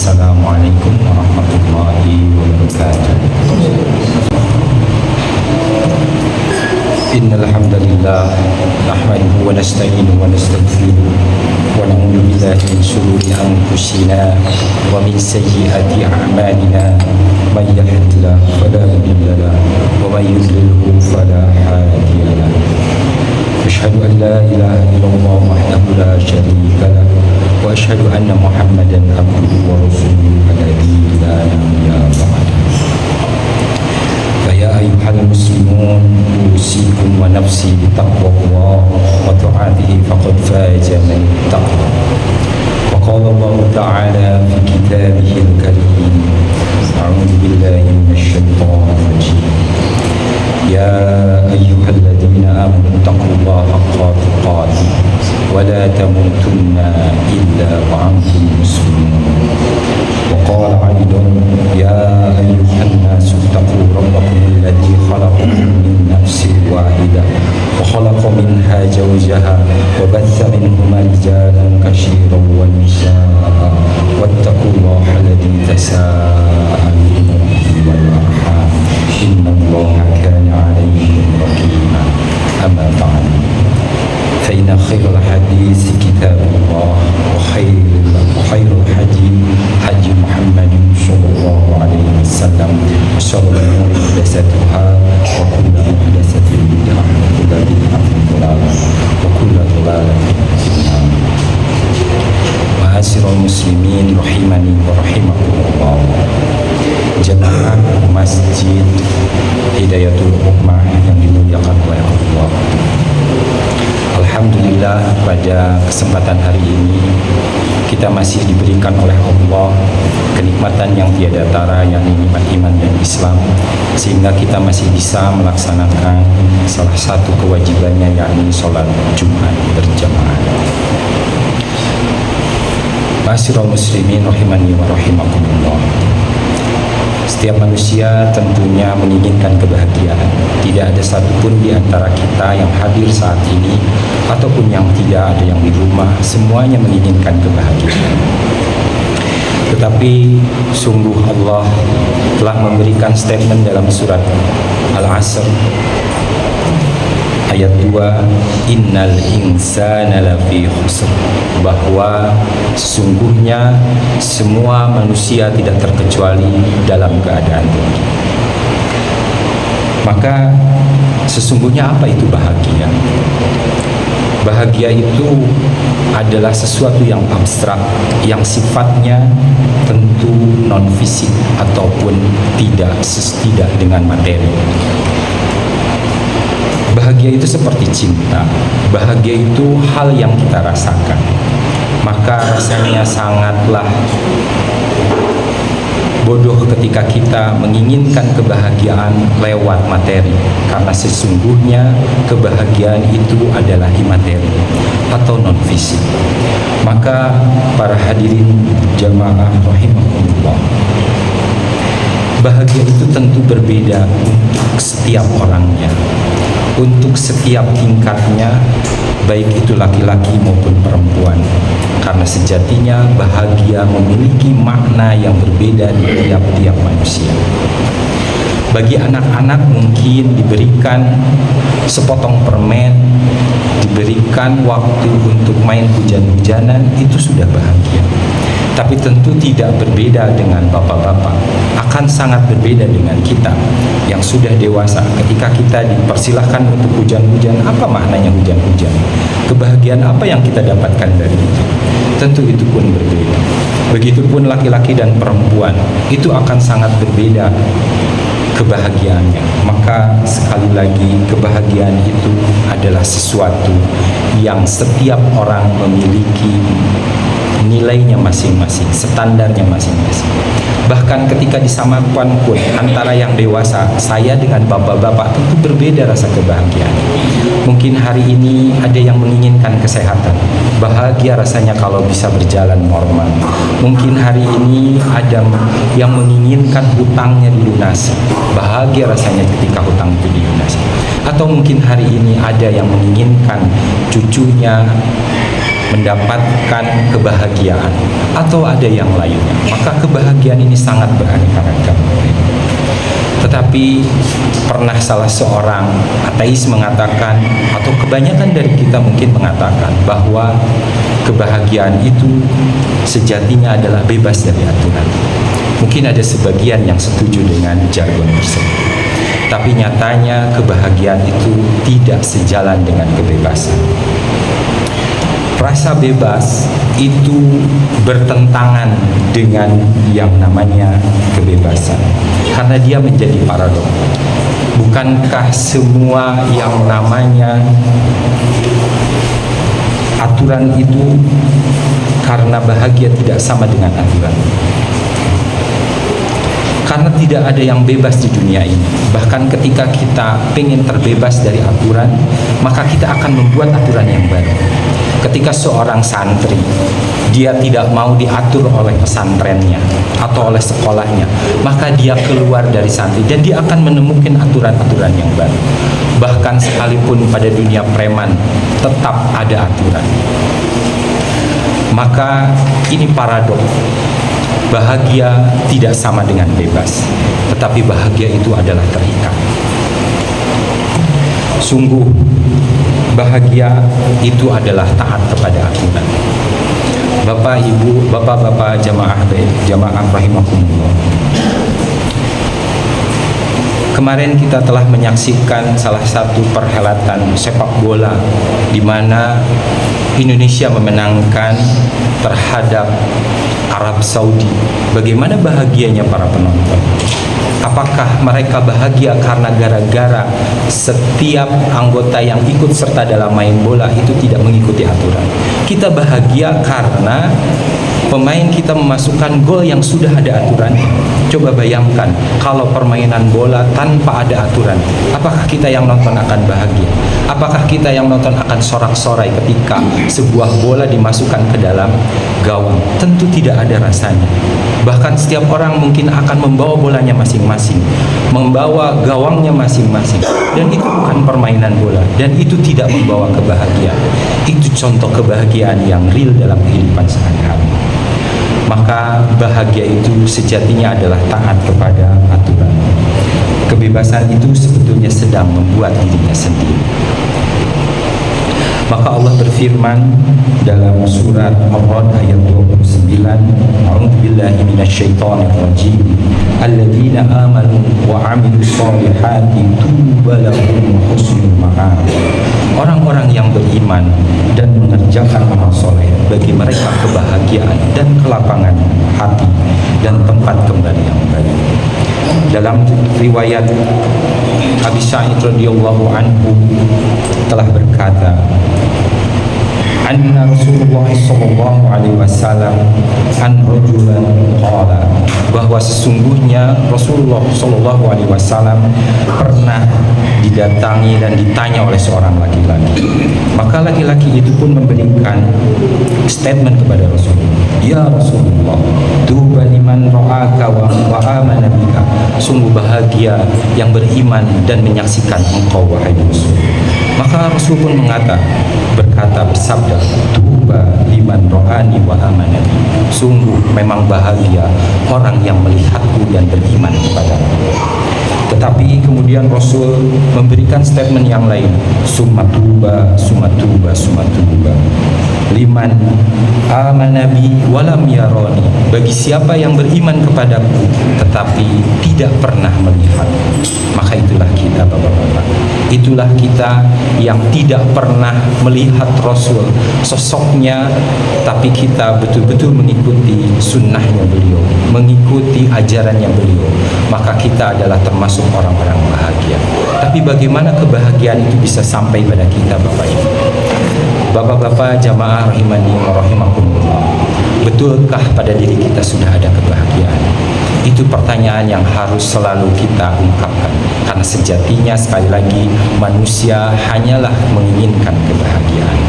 Assalamualaikum warahmatullahi wabarakatuh. Innal hamdalillah nahmaduhu wa nasta'inuhu wa nastaghfiruh wa na'udzu billahi min shururi anfusina wa min sayyiati a'malina may yahdihillahu fala mudilla lahu wa may yudlilhu fala hadiya lahu. Asyhadu an la ilaha illallah wahdahu la syarika lahu wa asyhadu anna Muhammadan abduhu wa rasuluhu alladzi la nabiyya ba'dahu. Ya ayyuhal muslimun usikum wa nafsi bitaqwallah wa ta'atihi faqad faza man ittaqa. Wa qala Allah ta'ala fi kitabihil karim a'udzu billahi minasy syaithanir rajim. Ya ayyuhalladzina amanu taqullaha haqqa tuqatih wa la tamutunna illa wa antum muslimun. Wa qala aidan ya ayyuhan nasu taqu rabbakum alladzi khalaqakum min nafsin wahidah wa khalaqa minha zawjaha wa batha minhuma rijalan katsiran wa nisaa'a wattaqullaha alladzi tasaaluna bihi wal arham innallaha kana 'alaykum raqiba. Amma ba'd, fa inna khairal hadits kitabullah wa khairul hadi hadi Muhammadin sallallahu alaihi wasallam wa syarrul umuri muhdatsatuha wa kullu muhdatsatin bid'ah wa kullu bid'atin dhalalah wa kullu dhalalatin finnar. Ma'asyiral muslimin rahimani wa rahimakumullah. Jemaah Masjid Hidayatul Ummah yang dimuliakan oleh Allah. Alhamdulillah, pada kesempatan hari ini kita masih diberikan oleh Allah kenikmatan yang tiada tara, yang nikmat iman dan Islam, sehingga kita masih bisa melaksanakan salah satu kewajibannya, yakni sholat Jumat berjamaah. Ma'asyiral muslimin rahimani wa rahimakumullah. Setiap manusia tentunya menginginkan kebahagiaan. Tidak ada satupun di antara kita yang hadir saat ini ataupun yang tidak ada yang di rumah, semuanya menginginkan kebahagiaan. Tetapi sungguh Allah telah memberikan statement dalam surat Al-Asr ayat 2, innal insana lafi khusr, bahwa sesungguhnya semua manusia tidak terkecuali dalam keadaan rugi. Maka sesungguhnya apa itu bahagia? Bahagia itu adalah sesuatu yang abstrak, yang sifatnya tentu non fisik ataupun tidak dengan materi. Bahagia itu seperti cinta. Bahagia itu hal yang kita rasakan. Maka rasanya sangatlah bodoh ketika kita menginginkan kebahagiaan lewat materi, karena sesungguhnya kebahagiaan itu adalah imateri atau non fisik. Maka para hadirin jamaah rahimakumullah, bahagia itu tentu berbeda untuk setiap orangnya, untuk setiap tingkatnya, baik itu laki-laki maupun perempuan, karena sejatinya bahagia memiliki makna yang berbeda di tiap-tiap manusia. Bagi anak-anak mungkin diberikan sepotong permen, diberikan waktu untuk main hujan-hujanan, itu sudah bahagia. Tapi tentu tidak berbeda dengan bapak-bapak, akan sangat berbeda dengan kita yang sudah dewasa. Ketika kita dipersilahkan untuk hujan-hujan, apa maknanya hujan-hujan? Kebahagiaan apa yang kita dapatkan dari itu? Tentu itu pun berbeda. Begitupun laki-laki dan perempuan, itu akan sangat berbeda kebahagiaannya. Maka sekali lagi, kebahagiaan itu adalah sesuatu yang setiap orang memiliki nilainya masing-masing, standarnya masing-masing. Bahkan ketika disamakan pun antara yang dewasa, saya dengan bapak-bapak, tentu berbeda rasa kebahagiaan. Mungkin hari ini ada yang menginginkan kesehatan, bahagia rasanya kalau bisa berjalan normal. Mungkin hari ini ada yang menginginkan hutangnya dilunasi, bahagia rasanya ketika hutang itu dilunasi. Atau mungkin hari ini ada yang menginginkan cucunya mendapatkan kebahagiaan atau ada yang lainnya, maka kebahagiaan ini sangat beraneka ragam. Tetapi pernah salah seorang ateis mengatakan, atau kebanyakan dari kita mungkin mengatakan, bahwa kebahagiaan itu sejatinya adalah bebas dari aturan. Mungkin ada sebagian yang setuju dengan jargon tersebut, tapi nyatanya kebahagiaan itu tidak sejalan dengan kebebasan. Rasa bebas itu bertentangan dengan yang namanya kebebasan, karena dia menjadi paradok. Bukankah semua yang namanya aturan itu karena bahagia tidak sama dengan aturan? Karena tidak ada yang bebas di dunia ini. Bahkan ketika kita ingin terbebas dari aturan, maka kita akan membuat aturan yang baru. Ketika seorang santri, dia tidak mau diatur oleh pesantrennya atau oleh sekolahnya, maka dia keluar dari santri dan dia akan menemukan aturan-aturan yang baru. Bahkan sekalipun pada dunia preman, tetap ada aturan. Maka ini paradok. Bahagia tidak sama dengan bebas, tetapi bahagia itu adalah terikat. Sungguh, bahagia itu adalah taat kepada aturan. Bapak, Ibu, Bapak-bapak jamaah rahimakumullah. Kemarin kita telah menyaksikan salah satu perhelatan sepak bola di mana Indonesia memenangkan terhadap Arab Saudi. Bagaimana bahagianya para penonton? Apakah mereka bahagia karena gara-gara setiap anggota yang ikut serta dalam main bola itu tidak mengikuti aturan? Kita bahagia karena pemain kita memasukkan gol yang sudah ada aturan. Coba bayangkan kalau permainan bola tanpa ada aturan, apakah kita yang nonton akan bahagia? Apakah kita yang nonton akan sorak-sorai ketika sebuah bola dimasukkan ke dalam gawang? Tentu tidak ada rasanya. Bahkan setiap orang mungkin akan membawa bolanya masing-masing, membawa gawangnya masing-masing, dan itu bukan permainan bola, dan itu tidak membawa kebahagiaan. Itu contoh kebahagiaan yang real dalam kehidupan sehari-hari. Maka bahagia itu sejatinya adalah taat kepada aturan. Kebebasan itu sebetulnya sedang membuat dirinya sendiri. Maka Allah berfirman dalam surat Ar-Ra'd ayat 29, A'udzubillahi minasyaitonirrajim. Alladzina amanu wa 'amilus solihati tuba lahum husnul ma'ab. Orang-orang yang beriman dan mengerjakan amal soleh, bagi mereka kebahagiaan dan kelapangan hati dan tempat kembali yang baik. Dalam riwayat Abi Sa'id radhiyallahu anhu telah berkata, anna Rasulullah sallallahu alaihi wasallam an rajulan qala, bahwa sesungguhnya Rasulullah sallallahu alaihi wasallam pernah didatangi dan ditanya oleh seorang laki-laki. Maka laki-laki itu pun memberikan statement kepada Rasulullah, ya Rasulullah, tuba liman ra'aka wa amana bika. Sungguh bahagia yang beriman dan menyaksikan engkau wahai Rasul. Maka Rasul pun berkata bersabda, tuba liman ro'ani wa amana bi. Sungguh memang bahagia orang yang melihatku dan beriman kepadaku. Tetapi kemudian Rasul memberikan statement yang lain, summa tuba liman amana bi walam yaroni. Bagi siapa yang beriman kepadaku tetapi tidak pernah melihat, maka itulah kita Bapak-bapak. Itulah kita yang tidak pernah melihat Rasul sosoknya, tapi kita betul-betul mengikuti sunnahnya beliau, mengikuti ajarannya beliau, maka kita adalah termasuk orang-orang bahagia. Tapi bagaimana kebahagiaan itu bisa sampai pada kita Bapak Ibu? Bapak-bapak jamaah rahimani wa rahimakumullah, betulkah pada diri kita sudah ada kebahagiaan? Itu pertanyaan yang harus selalu kita ungkapkan, karena sejatinya sekali lagi manusia hanyalah menginginkan kebahagiaan.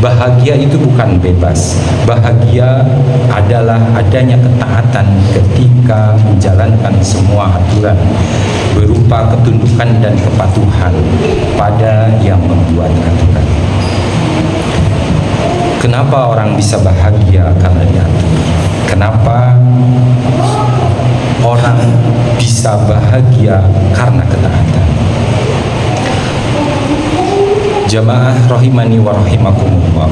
Bahagia itu bukan bebas. Bahagia adalah adanya ketaatan ketika menjalankan semua aturan, berupa ketundukan dan kepatuhan pada yang membuat aturan. Kenapa orang bisa bahagia? Karena diatur. Kenapa orang bisa bahagia? Karena ketaatan. Jamaah rahimani wa rahimakumullah,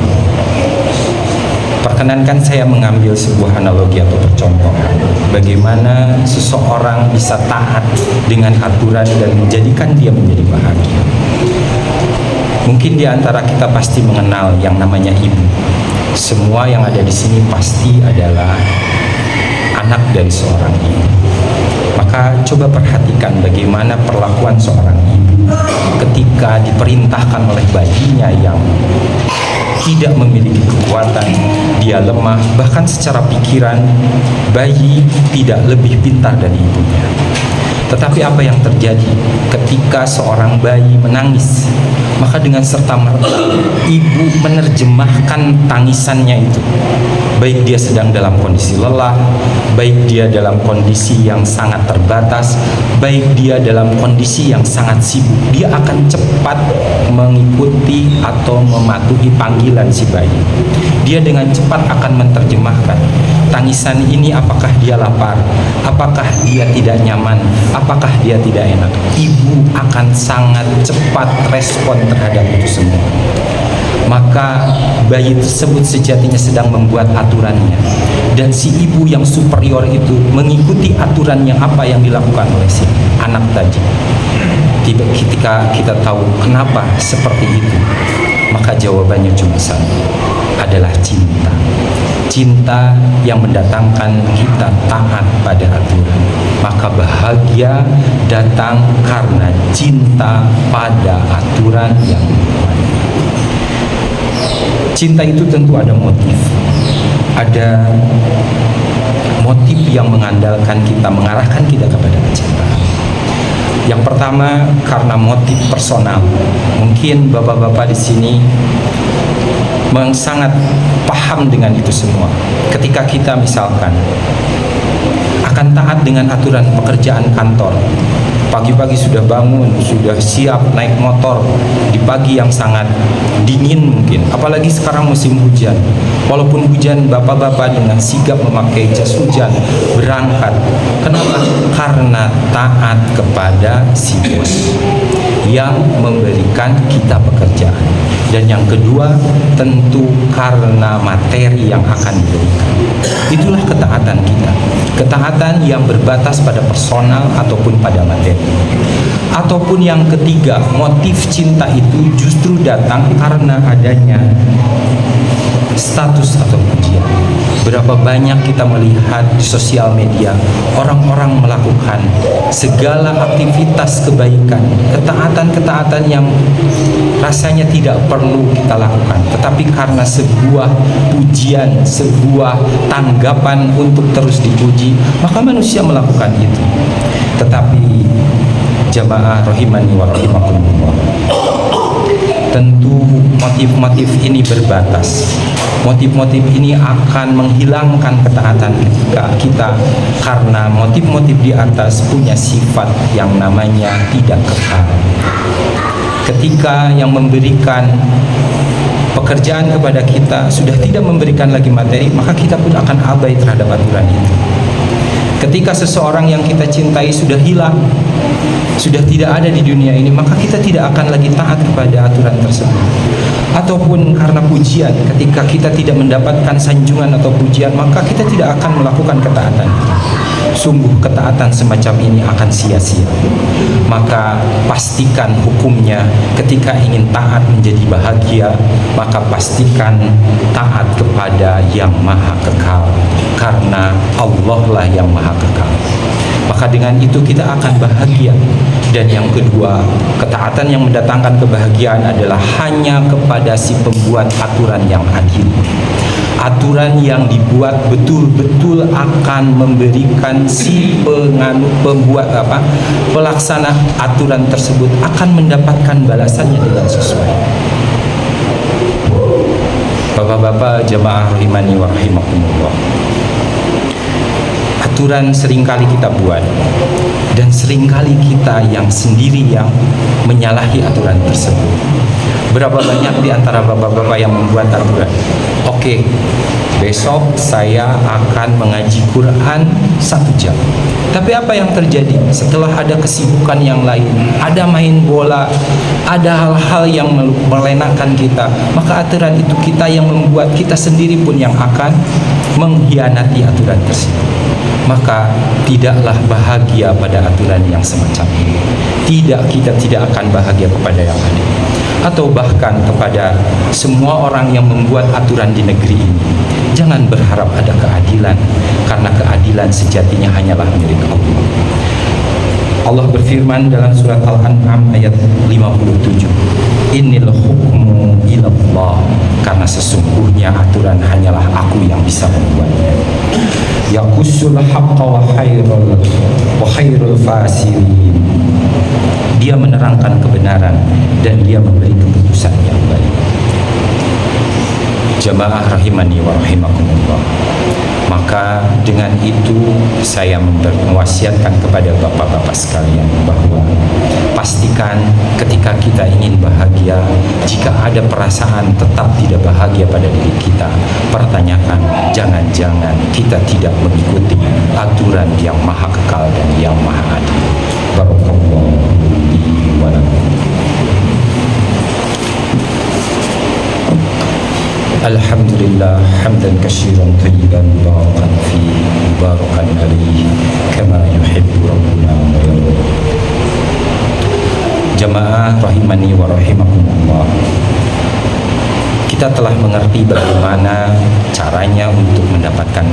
perkenankan saya mengambil sebuah analogi atau percontohan bagaimana seseorang bisa taat dengan aturan dan menjadikan dia menjadi bahagia. Mungkin di antara kita pasti mengenal yang namanya ibu. Semua yang ada di sini pasti adalah anak dari seorang ibu. Maka coba perhatikan bagaimana perlakuan seorang ibu ketika diperintahkan oleh bayinya yang tidak memiliki kekuatan, dia lemah, bahkan secara pikiran bayi tidak lebih pintar dari ibunya. Tetapi apa yang terjadi ketika seorang bayi menangis? Maka dengan serta-merta ibu menerjemahkan tangisannya itu. Baik dia sedang dalam kondisi lelah, baik dia dalam kondisi yang sangat terbatas, baik dia dalam kondisi yang sangat sibuk, dia akan cepat mengikuti atau mematuhi panggilan si bayi. Dia dengan cepat akan menerjemahkan tangisan ini, apakah dia lapar, apakah dia tidak nyaman, apakah dia tidak enak. Ibu akan sangat cepat respon terhadap itu semua. Maka bayi tersebut sejatinya sedang membuat aturannya, dan si ibu yang superior itu mengikuti aturan yang apa yang dilakukan oleh si anak tadi. Ketika kita tahu kenapa seperti itu, maka jawabannya cuma satu, adalah cinta. Cinta yang mendatangkan kita taat pada aturan. Maka bahagia datang karena cinta pada aturan yang dibuat. Cinta itu tentu ada motif. Ada motif yang mengandalkan kita, mengarahkan kita kepada kecintaan. Yang pertama karena motif personal. Mungkin bapak-bapak di sini sangat paham dengan itu semua. Ketika kita misalkan akan taat dengan aturan pekerjaan kantor, pagi-pagi sudah bangun, sudah siap naik motor di pagi yang sangat dingin mungkin, apalagi sekarang musim hujan. Walaupun hujan, bapak-bapak dengan sigap memakai jas hujan berangkat. Kenapa? Karena taat kepada si bos yang memberikan kita pekerjaan. Dan yang kedua tentu karena materi yang akan diberikan. Itulah ketaatan kita. Ketaatan yang berbatas pada personal ataupun pada materi. Ataupun yang ketiga, motif cinta itu justru datang karena adanya status atau pujian. Berapa banyak kita melihat di sosial media orang-orang melakukan segala aktivitas kebaikan, ketaatan-ketaatan yang rasanya tidak perlu kita lakukan, tetapi karena sebuah pujian, sebuah tanggapan untuk terus dipuji, maka manusia melakukan itu. Tetapi jamaah rahimani wa rahimakumullah, tentu motif-motif ini berbatas. Motif-motif ini akan menghilangkan ketaatan kita karena motif-motif di atas punya sifat yang namanya tidak kekal. Ketika yang memberikan pekerjaan kepada kita sudah tidak memberikan lagi materi, maka kita pun akan abai terhadap aturan itu. Ketika seseorang yang kita cintai sudah hilang, sudah tidak ada di dunia ini, maka kita tidak akan lagi taat kepada aturan tersebut. Ataupun karena pujian, ketika kita tidak mendapatkan sanjungan atau pujian, maka kita tidak akan melakukan ketaatan. Sungguh ketaatan semacam ini akan sia-sia. Maka pastikan hukumnya, ketika ingin taat menjadi bahagia, maka pastikan taat kepada yang maha kekal, karena Allah lah yang maha kekal. Maka dengan itu kita akan bahagia. Dan yang kedua, ketaatan yang mendatangkan kebahagiaan adalah hanya kepada si pembuat aturan yang adil. Aturan yang dibuat betul-betul akan memberikan si pelaksana aturan tersebut akan mendapatkan balasannya dengan sesuai. Bapak-bapak jamaah rahimani wa rahimakumullah, aturan seringkali kita buat, dan seringkali kita yang sendiri yang menyalahi aturan tersebut. Berapa banyak di antara bapak-bapak yang membuat aturan? Oke, besok saya akan mengaji Quran 1 jam. Tapi apa yang terjadi setelah ada kesibukan yang lain, ada main bola, ada hal-hal yang melenakan kita, maka aturan itu kita yang membuat, kita sendiri pun yang akan mengkhianati aturan tersebut. Maka tidaklah bahagia pada aturan yang semacam ini. Kita tidak akan bahagia kepada yang ada, atau bahkan kepada semua orang yang membuat aturan di negeri ini. Jangan berharap ada keadilan, karena keadilan sejatinya hanyalah milik Allah. Allah berfirman dalam surat Al-An'am ayat 57, Innil hukmu ilallah, karena sesungguhnya aturan hanyalah aku yang bisa membuatnya. Yaqusul haqqa wa khairul fasirin, dia menerangkan kebenaran dan dia memberi keputusan yang baik. Jamaah rahimani wa rahimakumullah. Maka dengan itu saya mewasiatkan kepada bapak-bapak sekalian bahwa pastikan ketika kita ingin bahagia, jika ada perasaan tetap tidak bahagia pada diri kita, pertanyakan, jangan-jangan kita tidak mengikuti aturan yang maha kekal dan yang maha adil. Barakallahu li wa lakum. Alhamdulillah hamdan katsiran thayyiban mubarakan fi mubarakan alaihi kama yuhibbu rabbuna wa yarda. Jamaah rahimani wa rahimakumullah. Kita telah mengerti bagaimana caranya untuk mendapatkan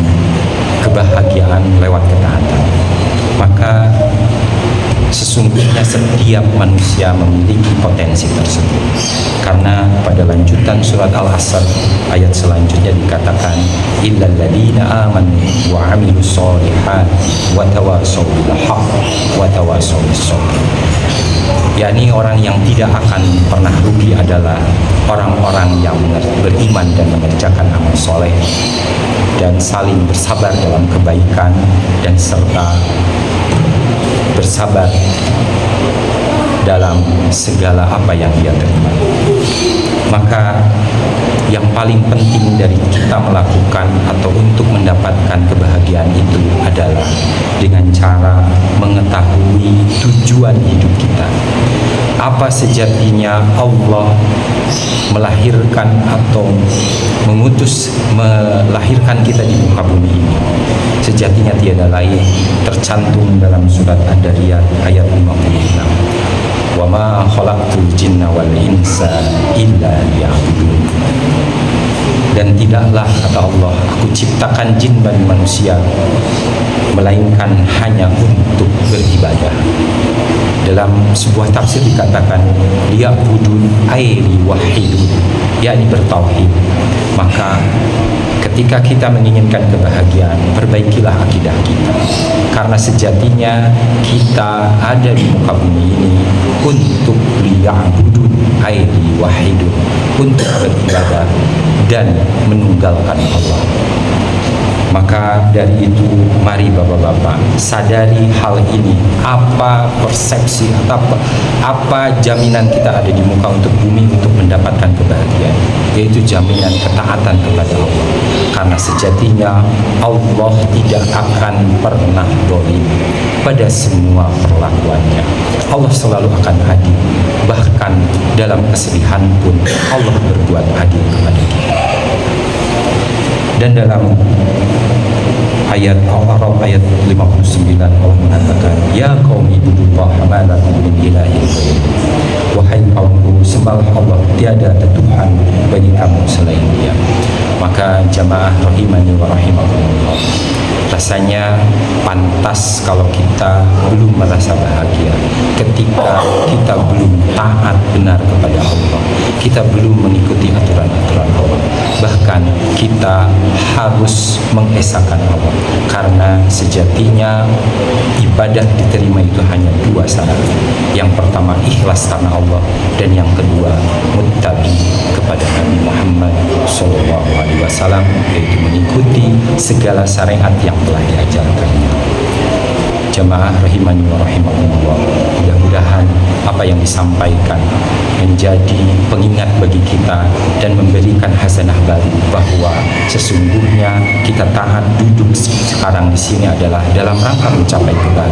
kebahagiaan lewat ketaatan. Maka sesungguhnya setiap manusia memiliki potensi tersebut, karena pada lanjutan surat Al-Asr ayat selanjutnya dikatakan illal ladzina amanu wa 'amilus sholihat wa tawassaw bil haqq wa tawassaw bis sabr. yakni orang yang tidak akan pernah rugi adalah orang-orang yang beriman dan mengerjakan amal soleh dan saling bersabar dalam kebaikan dan serta bersabar dalam segala apa yang dia terima. Maka yang paling penting dari kita melakukan atau untuk mendapatkan kebahagiaan itu adalah dengan cara mengetahui tujuan hidup kita. Apa sejatinya Allah melahirkan atau melahirkan kita di muka bumi ini? Sejatinya tiada lain, tercantum dalam surat Ad-Dariyat ayat 56. Wa ma khalaqtul jinna wal insa illa liya'budun. Dan tidaklah, kata Allah, aku ciptakan jin dan manusia melainkan hanya untuk beribadah. Dalam sebuah tafsir dikatakan liya'budun ay liwahidun, yakni bertauhid. Maka ketika kita menginginkan kebahagiaan, perbaikilah akidah kita, karena sejatinya kita ada di muka bumi ini untuk liya'budun ay liwahidun, untuk beribadah dan menunggalkan Allah. Maka dari itu mari bapak-bapak sadari hal ini. Apa persepsi atau apa jaminan kita ada di muka untuk bumi untuk mendapatkan kebahagiaan, yaitu jaminan ketaatan kepada Allah. Karena sejatinya Allah tidak akan pernah zalim pada semua perlakuannya. Allah selalu akan adil. Bahkan dalam kesedihan pun Allah berbuat adil kepada kita. Dan dalam ayat Al-A'raf ayat 59 Allah mengatakan, ya qaumi ibudullaha ma lakum min ilahin ghairuh. Wahai kaumku, sembahlah Allah, tiada ada Tuhan bagi kamu selain Dia. Maka jamaah rahimani wa rahimakumullah, rasanya pantas kalau kita belum merasa bahagia ketika kita belum taat benar kepada Allah, kita belum mengikuti aturan-aturan Allah. Bahkan kita harus mengesahkan Allah, karena sejatinya ibadah diterima itu hanya dua syarat. Yang pertama ikhlas karena Allah, dan yang kedua muttabi kepada Nabi Muhammad SAW, yaitu mengikuti segala syariat yang telah diajarkannya. Jamaah rahimani wa rahimakumullah, mudah-mudahan apa yang disampaikan menjadi pengingat bagi kita dan memberikan hasanah baru bahwa sesungguhnya kita tahan duduk sekarang di sini adalah dalam rangka mencapai kebahagiaan.